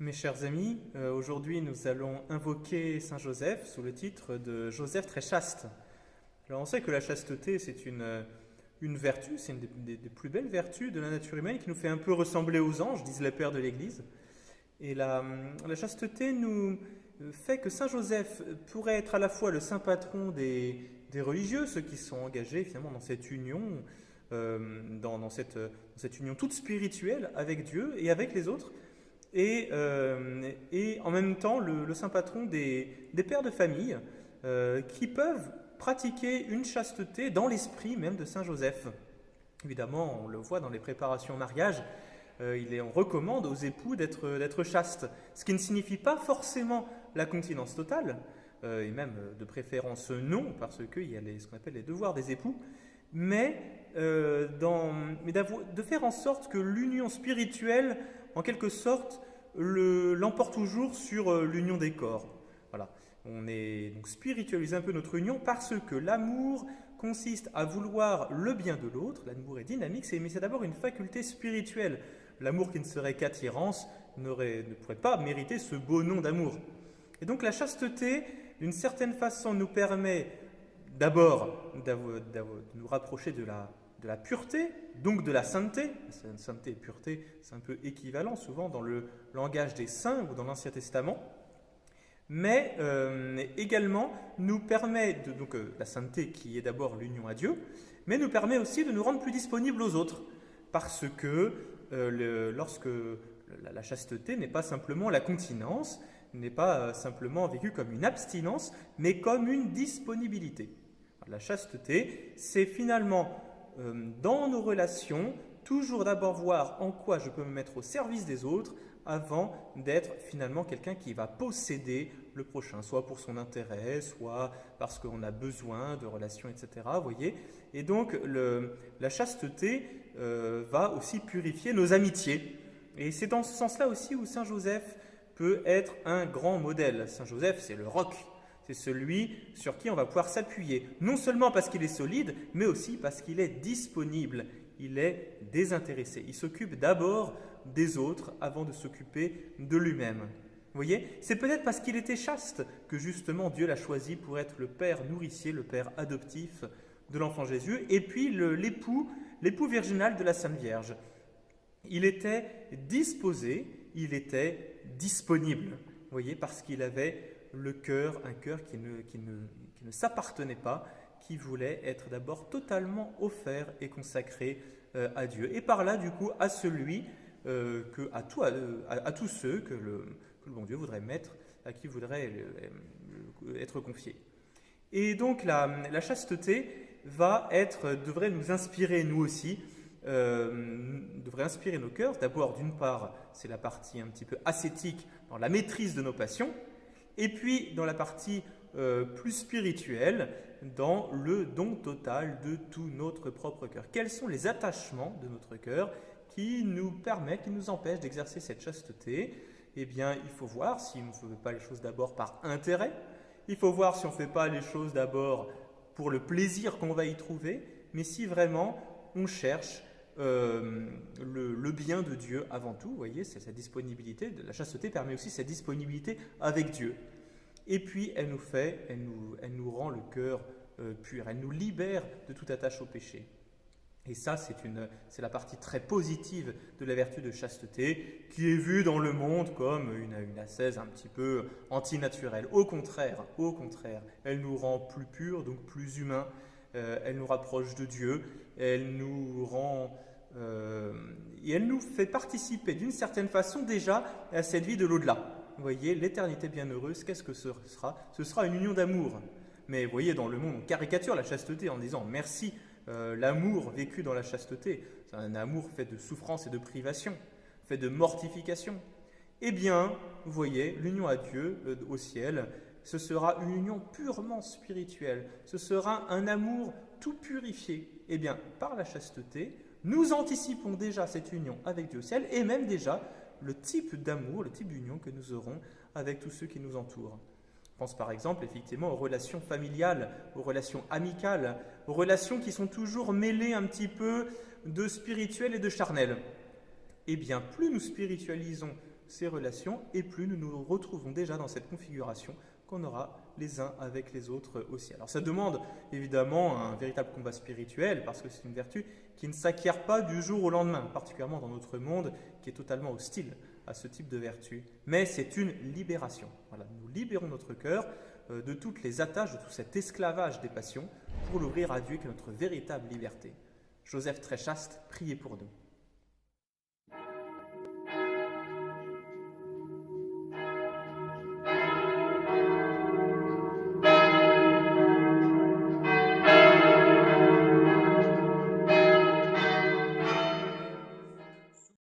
Mes chers amis, aujourd'hui nous allons invoquer Saint Joseph sous le titre de Joseph très chaste. Alors on sait que la chasteté c'est une vertu, c'est une des plus belles vertus de la nature humaine qui nous fait un peu ressembler aux anges, disent les pères de l'Église. Et la chasteté nous fait que Saint Joseph pourrait être à la fois le saint patron des religieux, ceux qui sont engagés finalement dans cette union, dans cette union toute spirituelle avec Dieu et avec les autres, et en même temps le saint patron des pères de famille qui peuvent pratiquer une chasteté dans l'esprit même de Saint Joseph. Évidemment, on le voit dans les préparations au mariage, on recommande aux époux d'être chastes, ce qui ne signifie pas forcément la continence totale, et même de préférence non, parce qu'il y a ce qu'on appelle les devoirs des époux, mais de faire en sorte que l'union spirituelle, en quelque sorte, l'emporte toujours sur l'union des corps. Voilà. On est donc spiritualise un peu notre union parce que l'amour consiste à vouloir le bien de l'autre. L'amour est dynamique, mais c'est d'abord une faculté spirituelle. L'amour qui ne serait qu'attirance ne pourrait pas mériter ce beau nom d'amour. Et donc la chasteté, d'une certaine façon, nous permet d'abord de nous rapprocher de la pureté, donc de la sainteté. Sainteté et pureté, c'est un peu équivalent souvent dans le langage des saints ou dans l'Ancien Testament. Mais également nous permet, donc la sainteté qui est d'abord l'union à Dieu, mais nous permet aussi de nous rendre plus disponibles aux autres. Parce que lorsque la chasteté n'est pas simplement la continence, n'est pas simplement vécue comme une abstinence, mais comme une disponibilité. La chasteté, c'est finalement dans nos relations, toujours d'abord voir en quoi je peux me mettre au service des autres avant d'être finalement quelqu'un qui va posséder le prochain, soit pour son intérêt, soit parce qu'on a besoin de relations, etc. Vous voyez ? Et donc la chasteté va aussi purifier nos amitiés. Et c'est dans ce sens-là aussi où Saint Joseph peut être un grand modèle. Saint Joseph, c'est le roc. C'est celui sur qui on va pouvoir s'appuyer, non seulement parce qu'il est solide, mais aussi parce qu'il est disponible, il est désintéressé. Il s'occupe d'abord des autres avant de s'occuper de lui-même. Vous voyez ? C'est peut-être parce qu'il était chaste que justement Dieu l'a choisi pour être le père nourricier, le père adoptif de l'enfant Jésus, et puis l'époux virginal de la Sainte Vierge. Il était disposé, il était disponible, vous voyez, parce qu'il avait un cœur qui ne s'appartenait pas, qui voulait être d'abord totalement offert et consacré à Dieu. Et par là, du coup, à celui, à tous ceux que le bon Dieu voudrait mettre, à qui voudrait être confié. Et donc, la chasteté devrait nous inspirer, nous aussi, devrait inspirer nos cœurs. D'abord, d'une part, c'est la partie un petit peu ascétique dans la maîtrise de nos passions, et puis dans la partie plus spirituelle, dans le don total de tout notre propre cœur. Quels sont les attachements de notre cœur qui nous empêchent d'exercer cette chasteté ? Eh bien, il faut voir si on ne fait pas les choses d'abord par intérêt, il faut voir si on ne fait pas les choses d'abord pour le plaisir qu'on va y trouver, mais si vraiment on cherche le bien de Dieu avant tout. Vous voyez, c'est sa disponibilité. La chasteté permet aussi cette disponibilité avec Dieu. Et puis, elle nous rend le cœur pur. Elle nous libère de toute attache au péché. Et ça, c'est la partie très positive de la vertu de chasteté, qui est vue dans le monde comme une ascèse un petit peu antinaturelle. Au contraire, elle nous rend plus purs, donc plus humains. Elle nous rapproche de Dieu. Elle nous fait participer d'une certaine façon déjà à cette vie de l'au-delà. Vous voyez, l'éternité bienheureuse, qu'est-ce que ce sera ? Ce sera une union d'amour. Mais vous voyez, dans le monde, on caricature la chasteté en disant merci, l'amour vécu dans la chasteté, c'est un amour fait de souffrance et de privation, fait de mortification. Eh bien, vous voyez, l'union à Dieu au ciel, ce sera une union purement spirituelle. Ce sera un amour tout purifié. Eh bien, par la chasteté, nous anticipons déjà cette union avec Dieu au ciel et même déjà le type d'amour, le type d'union que nous aurons avec tous ceux qui nous entourent. Je pense par exemple effectivement aux relations familiales, aux relations amicales, aux relations qui sont toujours mêlées un petit peu de spirituel et de charnel. Eh bien, plus nous spiritualisons ces relations et plus nous nous retrouvons déjà dans cette configuration qu'on aura les uns avec les autres aussi. Alors ça demande évidemment un véritable combat spirituel parce que c'est une vertu qui ne s'acquiert pas du jour au lendemain, particulièrement dans notre monde qui est totalement hostile à ce type de vertu. Mais c'est une libération. Voilà, nous libérons notre cœur de toutes les attaches, de tout cet esclavage des passions pour l'ouvrir à Dieu qui est notre véritable liberté. Joseph très chaste, priez pour nous.